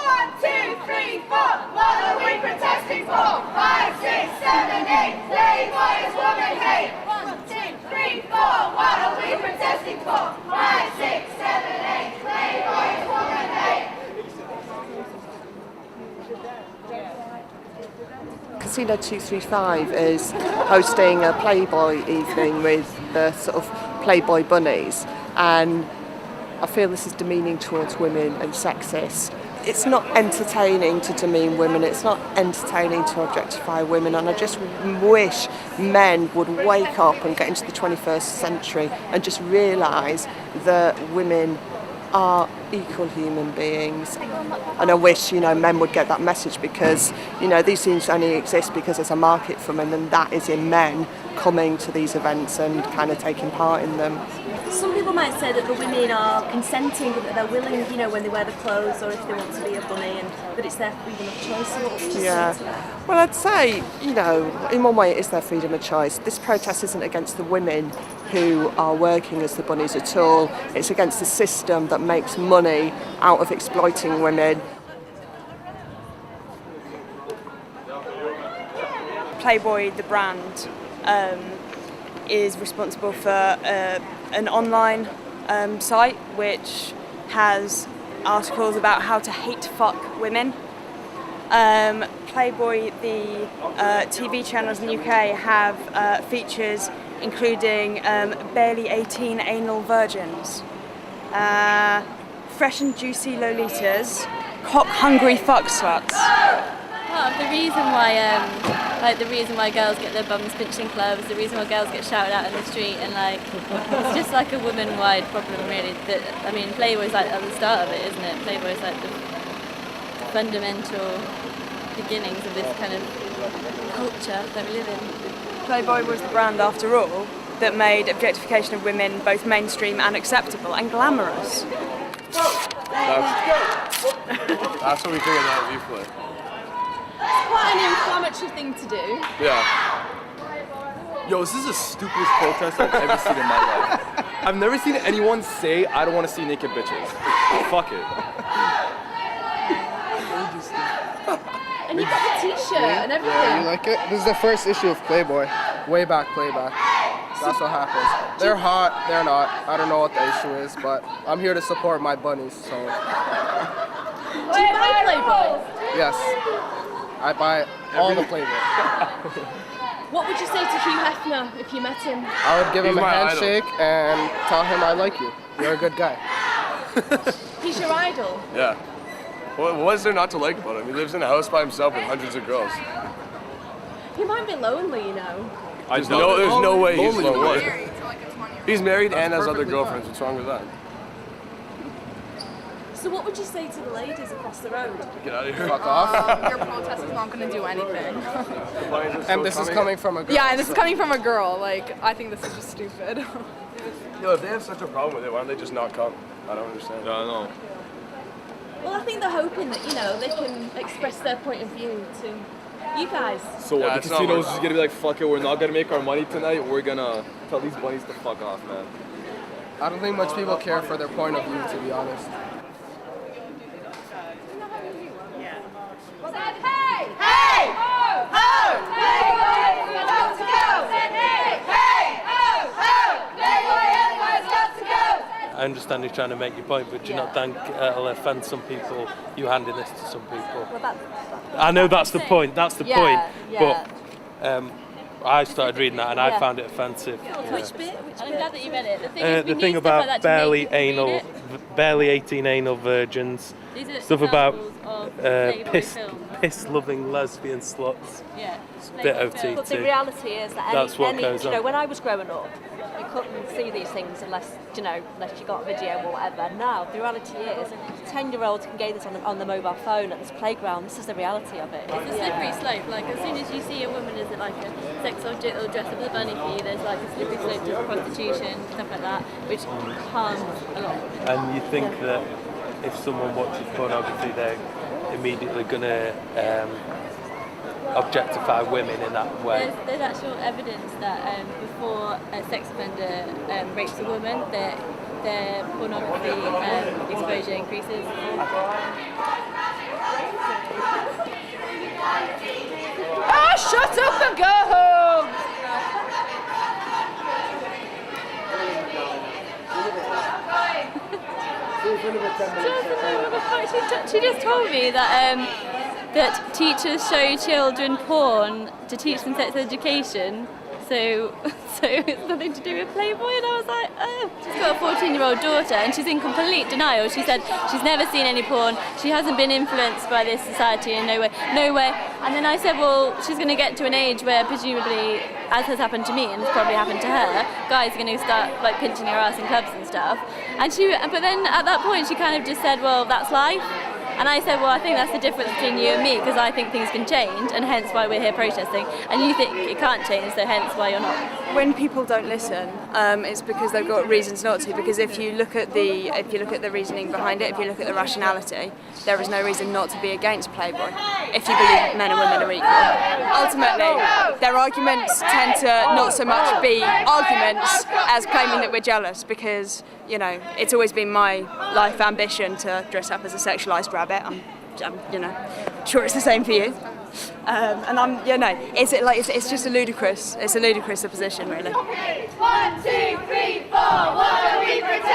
1, 2, 3, 4. What are we protesting for? 5, 6, 7, 8. Playboy is woman hate. 1, 2, 3, 4. What are we protesting for? 5, 6, 7, 8. Playboy is woman hate. Casino 235 is hosting a Playboy evening with the sort of Playboy bunnies, and I feel this is demeaning towards women and sexist. It's not entertaining to demean women, it's not entertaining to objectify women, and I just wish men would wake up and get into the 21st century and just realise that women are equal human beings. And I wish, men would get that message, because, these things only exist because there's a market for them, and that is in men coming to these events and kind of taking part in them. Some people might say that the women are consenting, that they're willing, when they wear the clothes or if they want to be a bunny, and that it's their freedom of choice. So what would you say to that? Well, I'd say, in one way it is their freedom of choice. This protest isn't against the women who are working as the bunnies at all. It's against the system that makes money out of exploiting women. Playboy, the brand, is responsible for an online site which has articles about how to hate fuck women. Playboy, the TV channels in the UK, have features including barely 18 anal virgins, fresh and juicy lolitas, cock-hungry fuck sluts. Part of the reason why girls get their bums pinched in clubs, the reason why girls get shouted at in the street, and it's just like a woman-wide problem, really. Playboy's at the start of it, isn't it? Playboy's the fundamental beginnings of this kind of culture that we live in. Playboy was the brand, after all, that made objectification of women both mainstream and acceptable and glamorous. That's what we think of that viewpoint. It's quite an inflammatory thing to do. Yeah. Yo, this is the stupidest protest I've ever seen in my life. I've never seen anyone say, I don't want to see naked bitches. Fuck it. And you got the t-shirt and everything. Yeah, you like it? This is the first issue of Playboy. Way back. That's what happens. They're hot, they're not. I don't know what the issue is, but I'm here to support my bunnies, so. Do you buy Playboy? Yes. I buy all the Playboy. What would you say to Hugh Hefner if you met him? I would give him He's a my handshake and tell him I like you. You're a good guy. He's your idol. Yeah. What is there not to like about him? He lives in a house by himself with hundreds of girls. He might be lonely, There's no way he's Lonely. lonely. He's married and has other girlfriends. What's wrong with that? So what would you say to the ladies across the road? Get out of here. Fuck off. Your protest is not going to do anything. And this is coming from a girl. Yeah, and this is coming from a girl. I think this is just stupid. Yo, if they have such a problem with it, why don't they just not come? I don't understand. I don't know. Well, I think they're hoping that, they can express their point of view to you guys. So Yeah, what, the it's not casino's worth just gonna be like, fuck it, we're not gonna make our money tonight, we're gonna tell these bunnies to fuck off, man. I don't think much people care for their point of view, to be honest. Hey! Hey! Ho! Ho! Playboy has got to go! Hey! Hey! Ho! Ho! Playboy has got to go! I understand you're trying to make your point, but do you not think it'll offend some people, you handing this to some people? Well, I know that's the point, yeah. But I started reading that and I found it offensive. Which bit? I'm glad that you read it. The thing about barely 18 anal virgins, stuff about piss-loving lesbian sluts. Yeah. Bit OT But the too. reality is that That's what goes on. when I was growing up, you couldn't see these things unless you got a video or whatever. Now, the reality is, 10-year-olds can get this on the mobile phone at this playground. This is the reality of it. It's a slippery slope. As soon as you see a woman as a sex object or dressed up as a bunny for you, there's a slippery slope to prostitution, stuff like that, which harms a lot. And you think that if someone watches pornography, they're immediately going to objectify women in that way? There's actual evidence that before a sex offender rapes a woman, their pornography exposure increases. She just told me that that teachers show children porn to teach them sex education. So it's nothing to do with Playboy, and I was like, oh. She's got a 14-year-old daughter, and she's in complete denial. She said she's never seen any porn. She hasn't been influenced by this society in no way. And then I said, well, she's going to get to an age where presumably, as has happened to me and has probably happened to her, guys are going to start like pinching her ass in clubs and stuff. But then at that point, she kind of just said, well, that's life. And I said, well, I think that's the difference between you and me, because I think things can change, and hence why we're here protesting. And you think it can't change, so hence why you're not. When people don't listen, it's because they've got reasons not to. Because if you look at the reasoning behind it, if you look at the rationality, there is no reason not to be against Playboy. If you believe men and women are equal, ultimately, their arguments tend to not so much be arguments as claiming that we're jealous. Because it's always been my life ambition to dress up as a sexualised rabbit. I'm sure it's the same for you. And it's just a ludicrous opposition, really. 1, 2, 3, 4, what are we protesting?